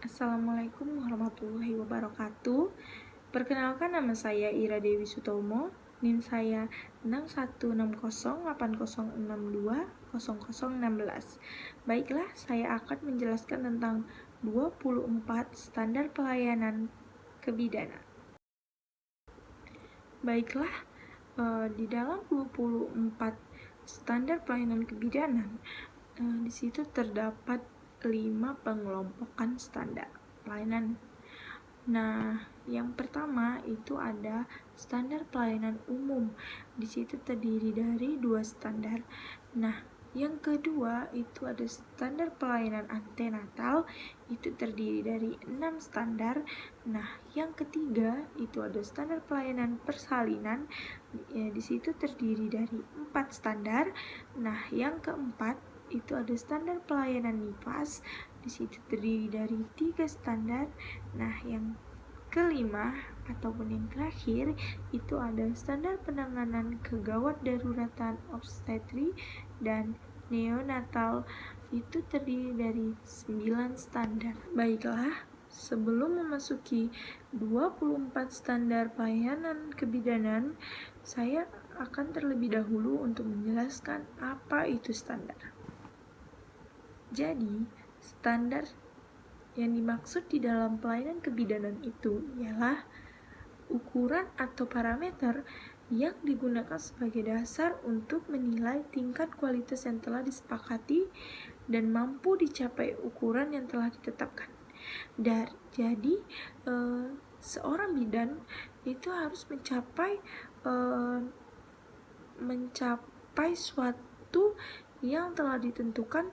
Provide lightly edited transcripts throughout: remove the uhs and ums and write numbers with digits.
Assalamualaikum warahmatullahi wabarakatuh. Perkenalkan, nama saya Ira Dewi Sutomo. NIM saya 616080620016. Baiklah, saya akan menjelaskan tentang 24 standar pelayanan kebidanan. Baiklah, di dalam 24 standar pelayanan kebidanan, di situ terdapat 5 pengelompokan standar pelayanan. Nah, yang pertama itu ada standar pelayanan umum. Di situ terdiri dari 2 standar. Nah, yang kedua itu ada standar pelayanan antenatal, itu terdiri dari 6 standar. Nah, yang ketiga itu ada standar pelayanan persalinan, di situ terdiri dari 4 standar. Nah, yang keempat itu ada standar pelayanan nifas, di situ terdiri dari 3 standar. Nah, yang kelima ataupun yang terakhir itu ada standar penanganan kegawat daruratan obstetri dan neonatal, itu terdiri dari 9 standar. Baiklah, sebelum memasuki 24 standar pelayanan kebidanan, saya akan terlebih dahulu untuk menjelaskan apa itu standar. Jadi, standar yang dimaksud di dalam pelayanan kebidanan itu ialah ukuran atau parameter yang digunakan sebagai dasar untuk menilai tingkat kualitas yang telah disepakati dan mampu dicapai ukuran yang telah ditetapkan. Jadi, seorang bidan itu harus mencapai suatu yang telah ditentukan,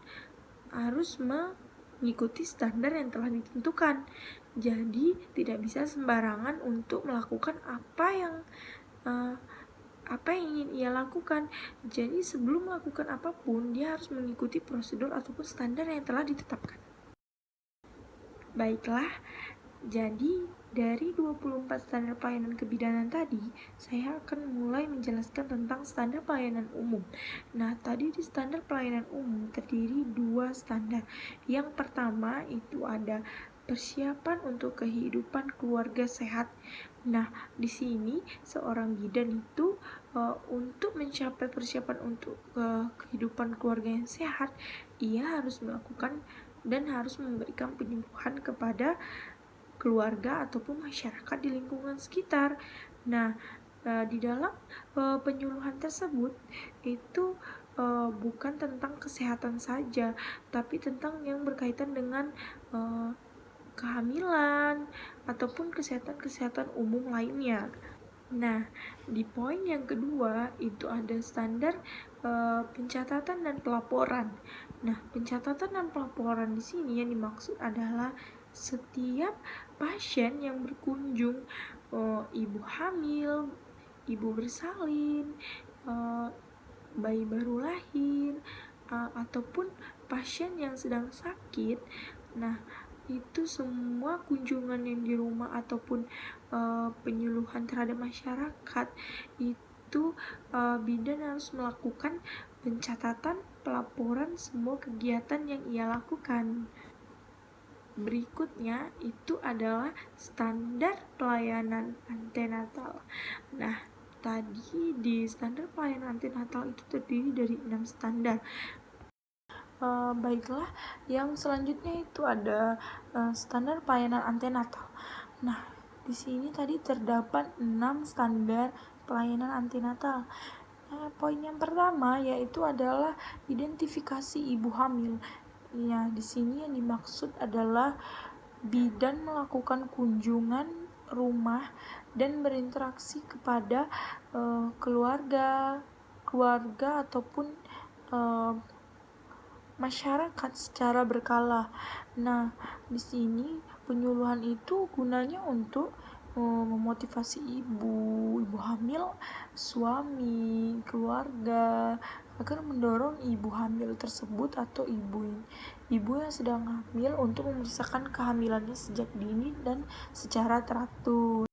harus mengikuti standar yang telah ditentukan. Jadi tidak bisa sembarangan untuk melakukan apa yang ingin ia lakukan. Jadi sebelum melakukan apapun, dia harus mengikuti prosedur ataupun standar yang telah ditetapkan. Baiklah, jadi dari 24 standar pelayanan kebidanan tadi, saya akan mulai menjelaskan tentang standar pelayanan umum. Nah, tadi di standar pelayanan umum terdiri 2 standar. Yang pertama itu ada persiapan untuk kehidupan keluarga sehat. Nah, di sini seorang bidan itu untuk mencapai persiapan untuk kehidupan keluarga yang sehat, ia harus melakukan dan harus memberikan penyuluhan kepada keluarga ataupun masyarakat di lingkungan sekitar. Nah, di dalam penyuluhan tersebut itu bukan tentang kesehatan saja, tapi tentang yang berkaitan dengan kehamilan ataupun kesehatan umum lainnya. Nah, di poin yang kedua itu ada standar pencatatan dan pelaporan. Nah, pencatatan dan pelaporan di sini yang dimaksud adalah setiap pasien yang berkunjung, ibu hamil, ibu bersalin, bayi baru lahir, ataupun pasien yang sedang sakit. Nah, itu semua kunjungan yang di rumah ataupun penyuluhan terhadap masyarakat itu bidan harus melakukan pencatatan, pelaporan semua kegiatan yang ia lakukan. Berikutnya itu adalah standar pelayanan antenatal. Nah, tadi di standar pelayanan antenatal itu terdiri dari 6 standar. Baiklah, yang selanjutnya itu ada standar pelayanan antenatal. Nah, di sini tadi terdapat 6 standar pelayanan antenatal. Poin yang pertama yaitu adalah identifikasi ibu hamil. Ya, di sini yang dimaksud adalah bidan melakukan kunjungan rumah dan berinteraksi kepada keluarga ataupun masyarakat secara berkala. Nah, di sini penyuluhan itu gunanya untuk memotivasi ibu hamil, suami, keluarga agar mendorong ibu hamil tersebut atau ibu yang sedang hamil untuk memeriksakan kehamilannya sejak dini dan secara teratur.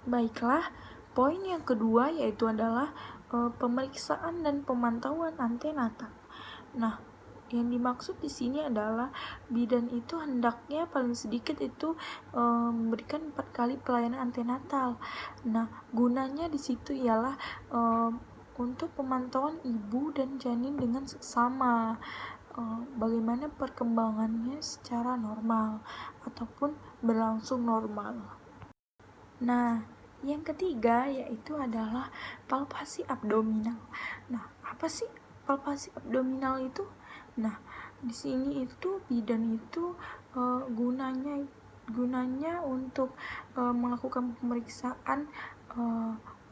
Baiklah, poin yang kedua yaitu adalah pemeriksaan dan pemantauan antenatal. Nah, Yang dimaksud di sini adalah bidan itu hendaknya paling sedikit itu memberikan 4 kali pelayanan antenatal. Nah, gunanya di situ ialah untuk pemantauan ibu dan janin dengan seksama, bagaimana perkembangannya secara normal ataupun berlangsung normal. Nah, yang ketiga yaitu adalah palpasi abdominal. Nah, apa sih palpasi abdominal itu? Nah, di sini itu bidan itu gunanya untuk melakukan pemeriksaan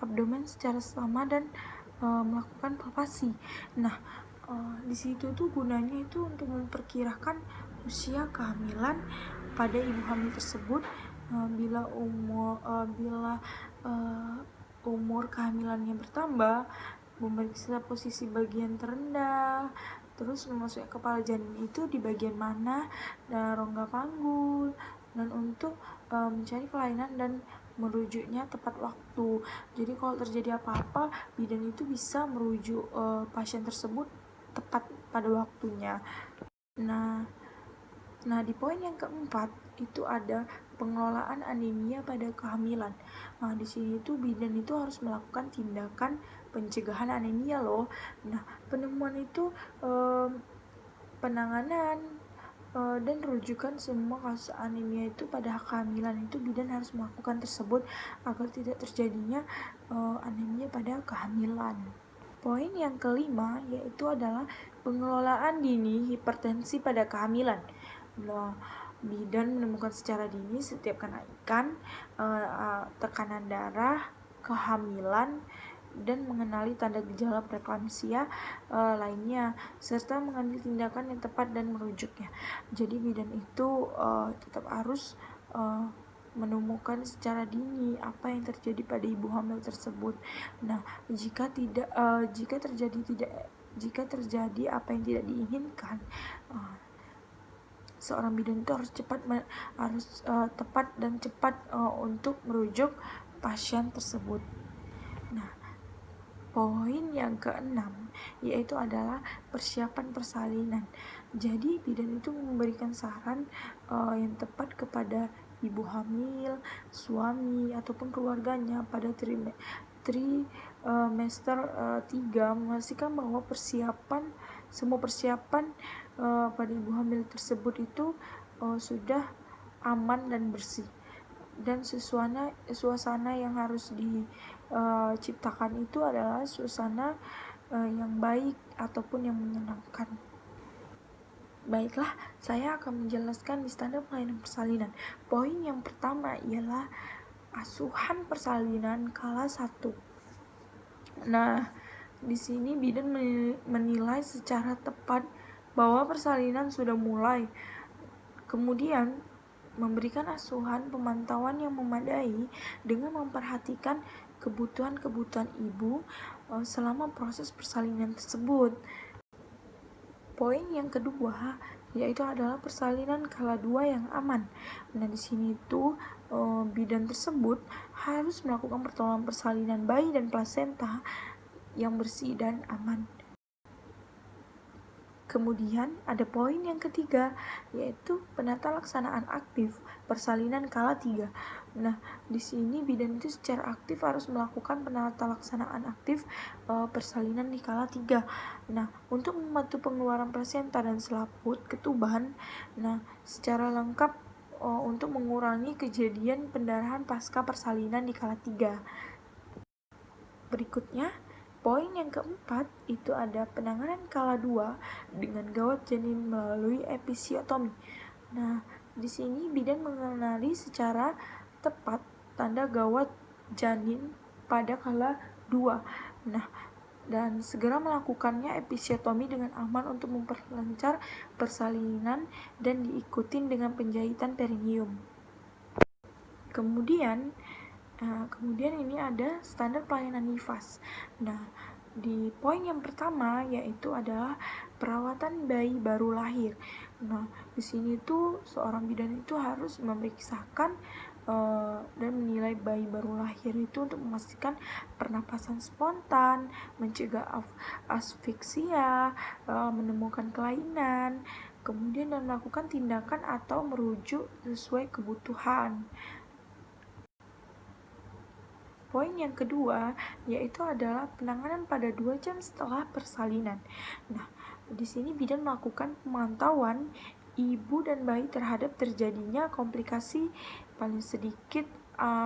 abdomen secara sama dan melakukan palpasi. Nah, di situ tuh gunanya itu untuk memperkirakan usia kehamilan pada ibu hamil tersebut. Bila umur kehamilannya bertambah, memeriksa posisi bagian terendah, terus memasukkan kepala janin itu di bagian mana, dan rongga panggul, dan untuk mencari kelainan dan merujuknya tepat waktu. Jadi kalau terjadi apa-apa, bidan itu bisa merujuk pasien tersebut tepat pada waktunya. Nah, di poin yang keempat itu ada pengelolaan anemia pada kehamilan. Nah, di sini tuh bidan itu harus melakukan tindakan pencegahan anemia loh. Nah, penemuan itu penanganan dan rujukan semua kasus anemia itu pada kehamilan itu bidan harus melakukan tersebut agar tidak terjadinya anemia pada kehamilan. Poin yang kelima yaitu adalah pengelolaan dini hipertensi pada kehamilan. Nah, bidan menemukan secara dini setiap kenaikan tekanan darah, kehamilan, dan mengenali tanda gejala preeklamsia lainnya, serta mengambil tindakan yang tepat dan merujuknya. Jadi bidan itu tetap harus menemukan secara dini apa yang terjadi pada ibu hamil tersebut. Nah, jika terjadi apa yang tidak diinginkan, seorang bidan itu harus tepat dan cepat untuk merujuk pasien tersebut. Nah, poin yang keenam yaitu adalah persiapan persalinan. Jadi bidan itu memberikan saran yang tepat kepada ibu hamil, suami ataupun keluarganya pada trimester 3, memastikan bahwa semua persiapan pada ibu hamil tersebut itu sudah aman dan bersih, dan suasana yang harus diciptakan itu adalah suasana yang baik ataupun yang menyenangkan. Baiklah, saya akan menjelaskan di standar pelayanan persalinan. Poin yang pertama ialah asuhan persalinan kala 1. Nah, di sini bidan menilai secara tepat bahwa persalinan sudah mulai. Kemudian memberikan asuhan pemantauan yang memadai dengan memperhatikan kebutuhan ibu selama proses persalinan tersebut. Poin yang kedua yaitu adalah persalinan kala 2 yang aman. Nah, di sini tuh bidan tersebut harus melakukan pertolongan persalinan bayi dan plasenta yang bersih dan aman. Kemudian ada poin yang ketiga yaitu penata laksanaan aktif persalinan kala 3. Nah, di sini bidan itu secara aktif harus melakukan penata laksanaan aktif persalinan di kala 3. Nah, untuk membantu pengeluaran plasenta dan selaput ketuban, nah secara lengkap untuk mengurangi kejadian pendarahan pasca persalinan di kala 3. Berikutnya, poin yang keempat itu ada penanganan kala 2 dengan gawat janin melalui episiotomi. Nah, di sini bidan mengenali secara tepat tanda gawat janin pada kala 2. Nah, dan segera melakukannya episiotomi dengan aman untuk memperlancar persalinan dan diikutin dengan penjahitan perineum. Kemudian ini ada standar pelayanan nifas. Nah, di poin yang pertama yaitu adalah perawatan bayi baru lahir. Nah, di sini tuh seorang bidan itu harus memeriksakan dan menilai bayi baru lahir itu untuk memastikan pernapasan spontan, mencegah asfiksia, menemukan kelainan, kemudian dan melakukan tindakan atau merujuk sesuai kebutuhan. Poin yang kedua yaitu adalah penanganan pada 2 jam setelah persalinan. Nah, di sini bidan melakukan pemantauan ibu dan bayi terhadap terjadinya komplikasi paling sedikit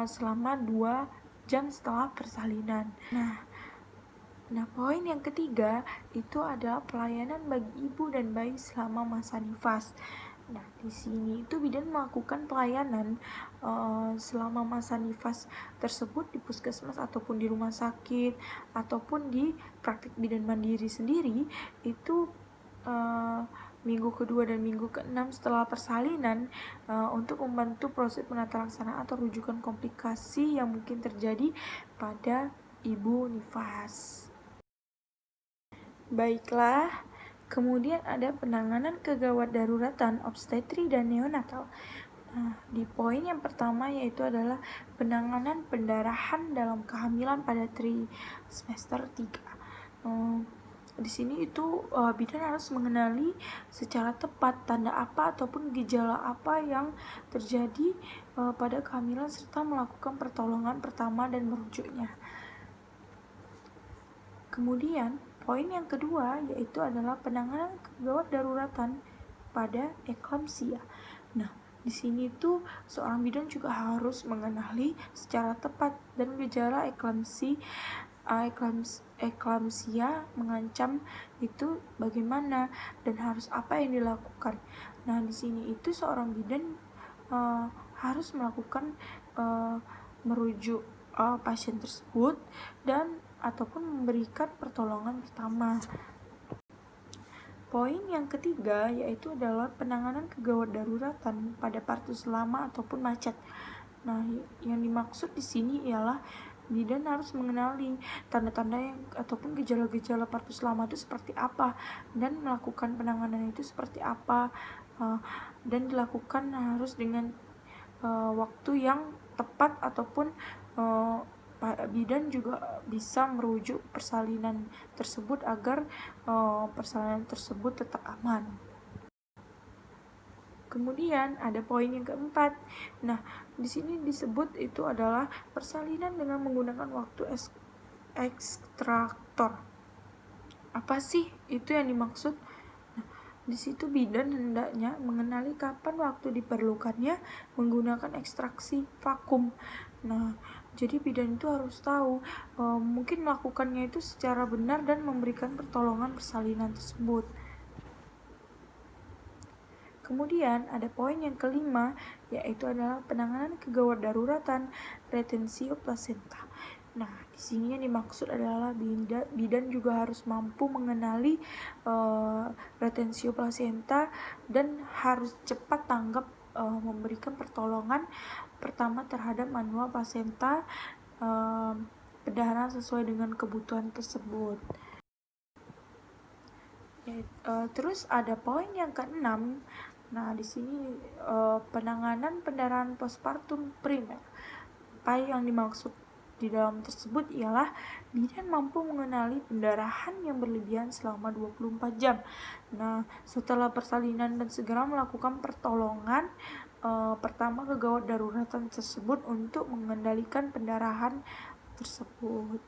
selama 2 jam setelah persalinan. Nah, poin yang ketiga itu adalah pelayanan bagi ibu dan bayi selama masa nifas. Nah, di sini itu bidan melakukan pelayanan selama masa nifas tersebut di puskesmas ataupun di rumah sakit ataupun di praktik bidan mandiri sendiri itu minggu kedua dan minggu ke-6 setelah persalinan untuk membantu proses penata laksanaan atau rujukan komplikasi yang mungkin terjadi pada ibu nifas. Baiklah, kemudian ada penanganan kegawat daruratan obstetri dan neonatal. Nah, di poin yang pertama yaitu adalah penanganan pendarahan dalam kehamilan pada trimester 3. Di sini itu bidan harus mengenali secara tepat tanda apa ataupun gejala apa yang terjadi pada kehamilan serta melakukan pertolongan pertama dan merujuknya. Kemudian, poin yang kedua yaitu adalah penanganan kegawat daruratan pada eklamsia. Nah, di sini tuh seorang bidan juga harus mengenali secara tepat dan gejala eklamsia mengancam itu bagaimana dan harus apa yang dilakukan. Nah, di sini itu seorang bidan harus melakukan merujuk pasien tersebut dan ataupun memberikan pertolongan pertama. Poin yang ketiga yaitu adalah penanganan kegawat daruratan pada partus lama ataupun macet. Nah, yang dimaksud di sini ialah bidan harus mengenali tanda-tanda ataupun gejala-gejala partus lama itu seperti apa dan melakukan penanganan itu seperti apa dan dilakukan harus dengan waktu yang tepat ataupun bidan juga bisa merujuk persalinan tersebut agar persalinan tersebut tetap aman. Kemudian ada poin yang keempat. Nah, di sini disebut itu adalah persalinan dengan menggunakan waktu ekstraktor. Apa sih itu yang dimaksud? Nah, di situ bidan hendaknya mengenali kapan waktu diperlukannya menggunakan ekstraksi vakum. Nah, jadi bidan itu harus tahu mungkin melakukannya itu secara benar dan memberikan pertolongan persalinan tersebut. Kemudian ada poin yang kelima yaitu adalah penanganan kegawat daruratan retensio placenta. Nah, di sini yang dimaksud adalah bidan juga harus mampu mengenali retensio placenta dan harus cepat tanggap memberikan pertolongan pertama terhadap manual placenta pendarahan sesuai dengan kebutuhan tersebut. Terus ada poin yang keenam. Nah, di sini penanganan pendarahan postpartum primer. Apa yang dimaksud di dalam tersebut ialah bidan mampu mengenali pendarahan yang berlebihan selama 24 jam. Nah, setelah persalinan dan segera melakukan pertolongan pertama kegawat daruratan tersebut untuk mengendalikan pendarahan tersebut.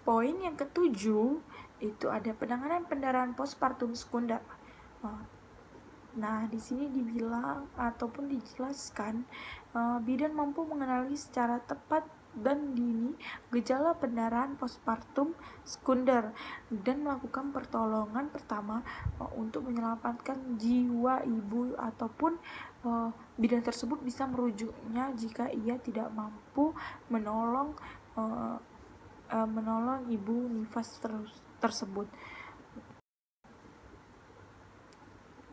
Poin yang ketujuh itu ada penanganan pendarahan postpartum sekunder. Nah, di sini dibilang ataupun dijelaskan bidan mampu mengenali secara tepat dan dini gejala pendarahan postpartum sekunder dan melakukan pertolongan pertama untuk menyelamatkan jiwa ibu ataupun bidan tersebut bisa merujuknya jika ia tidak mampu menolong ibu nifas tersebut.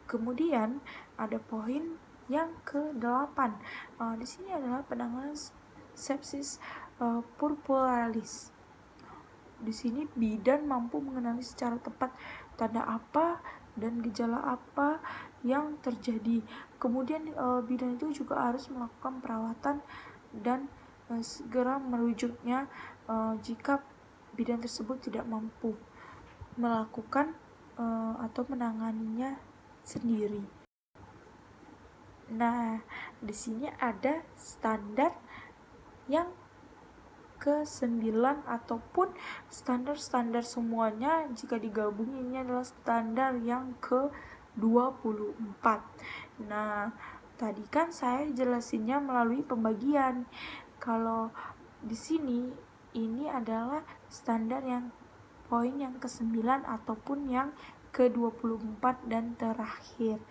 Kemudian ada poin yang ke-8. Di sini adalah penanganan sepsis purpuralis. Di sini bidan mampu mengenali secara tepat tanda apa dan gejala apa yang terjadi. Kemudian bidan itu juga harus melakukan perawatan dan segera merujuknya jika bidan tersebut tidak mampu melakukan atau menanganinya sendiri. Nah, di sini ada standar yang ke-9 ataupun standar-standar semuanya jika digabung ini adalah standar yang ke-24. Nah, tadi kan saya jelasinnya melalui pembagian. Kalau di sini ini adalah standar yang poin yang ke-9 ataupun yang ke-24 dan terakhir.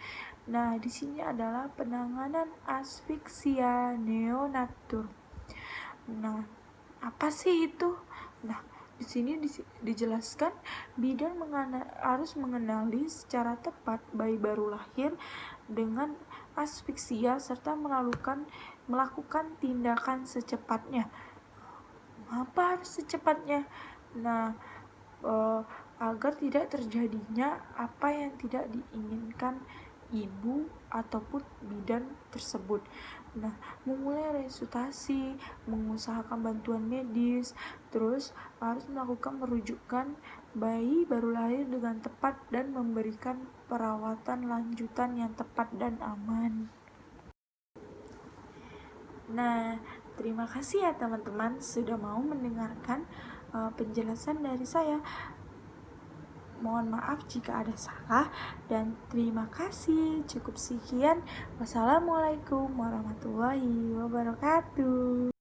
Nah, di sini adalah penanganan asfiksia neonatal. Nah, apa sih itu? Nah, di sini dijelaskan bidan harus mengenali secara tepat bayi baru lahir dengan asfiksia serta melakukan tindakan secepatnya. Apa harus secepatnya? Nah, agar tidak terjadinya apa yang tidak diinginkan ibu ataupun bidan tersebut. Nah, memulai resusitasi, mengusahakan bantuan medis, terus harus melakukan merujukan bayi baru lahir dengan tepat dan memberikan perawatan lanjutan yang tepat dan aman. Nah, terima kasih ya teman-teman sudah mau mendengarkan penjelasan dari saya. Mohon maaf jika ada salah dan terima kasih. Cukup sekian. Wassalamualaikum warahmatullahi wabarakatuh.